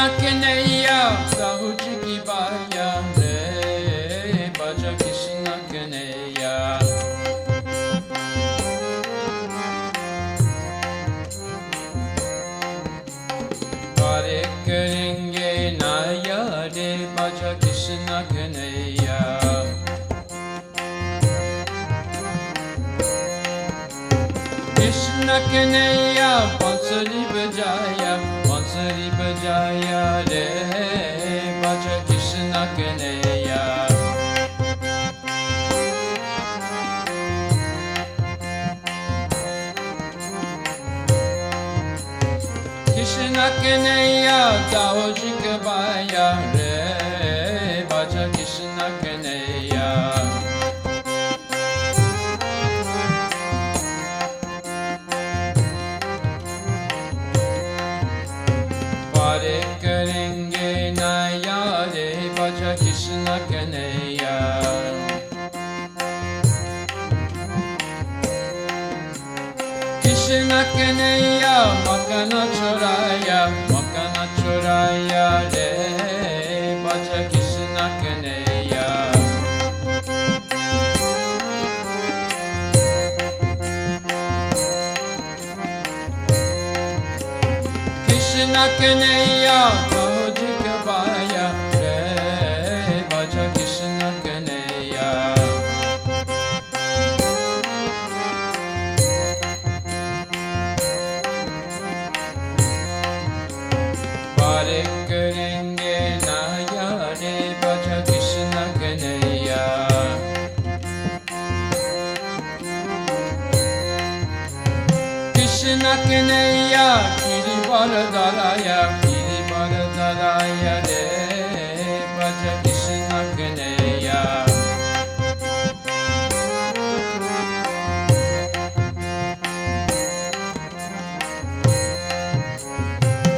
Krishna Kanhaiya Dahuji ki Baya Re Bhaja Krishna Kanhaiya Pare karenge na yare Bhaja Krishna Kanhaiya Krishna Kanhaiya Bansuri Bajaya Bansuri Bajaya Re Bhaja Krishna Kanhaiya Krishna Kanhaiya Dahuji ki Baya Re Bhaja Krishna Kanhaiya Pare karenge na yare Bhaja Krishna Kanhaiya Krishna Kanhaiya Makana Choraya Re Bhaja Krishna Kanhaiya Krishna Kanhaiya Dahuji ki Baya Re Bhaja Krishna Kanhaiya Pare karenge na yare Bhaja Krishna Kanhaiya Krishna Kanhaiya Girivaradharaya Re Bhaja Krishna Kanhaiya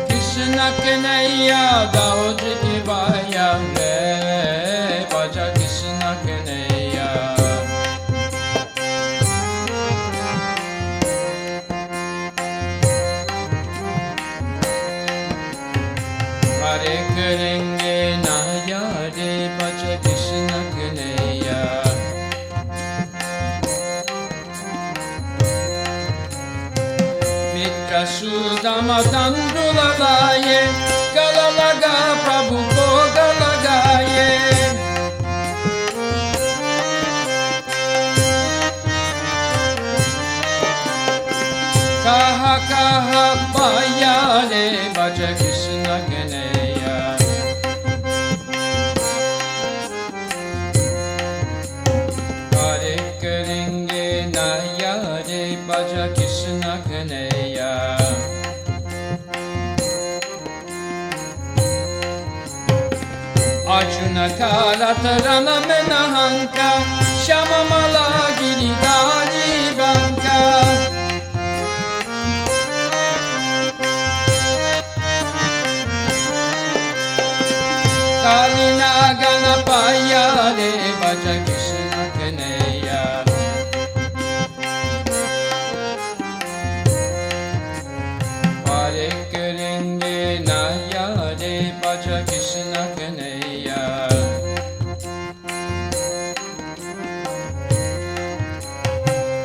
Krishna Kanhaiya Dahuji ki Baya Re Bhaja Krishna Kanhaiya Pare karenge na yare Bhaja Krishna Kanhaiya Mitra Sudama Tandula Laye Gala Laga Prabhu Bhoga Lagaye Kaha Kaha Baya Re Bhaja Krishna Kanhaiya Pare karenge na yare Bhaja Krishna Kanhaiya Arjuna Kalatarana Menahanka Shamamala Giridhari Banka Kalina Ganapaya Re Bhaja Krishna Kanhaiya Pare karenge na yare Bhaja Krishna Kanhaiya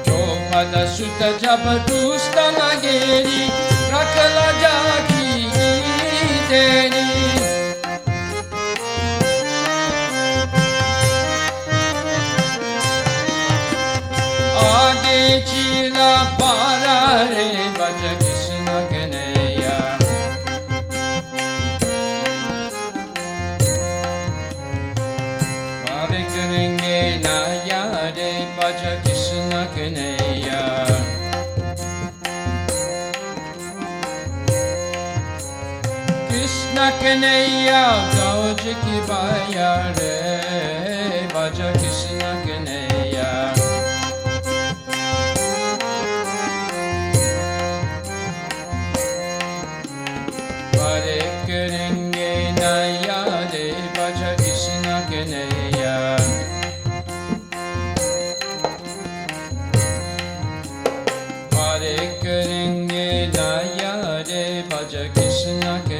Chopada Sutta Jabadusta Nageri Rakala Jaki Deni Age Chila Para Re Bhaja Krishna Kanhaiya Pare karenge na yare Bhaja Krishna Kanhaiya Krishna Kanhaiya Dahuji ki Baya Re Bhaja Krishna Kanhaiya Pare karenge na yare Bhaja Krishna Kanhaiya Pare karenge na yare Bhaja Krishna Kanhaiya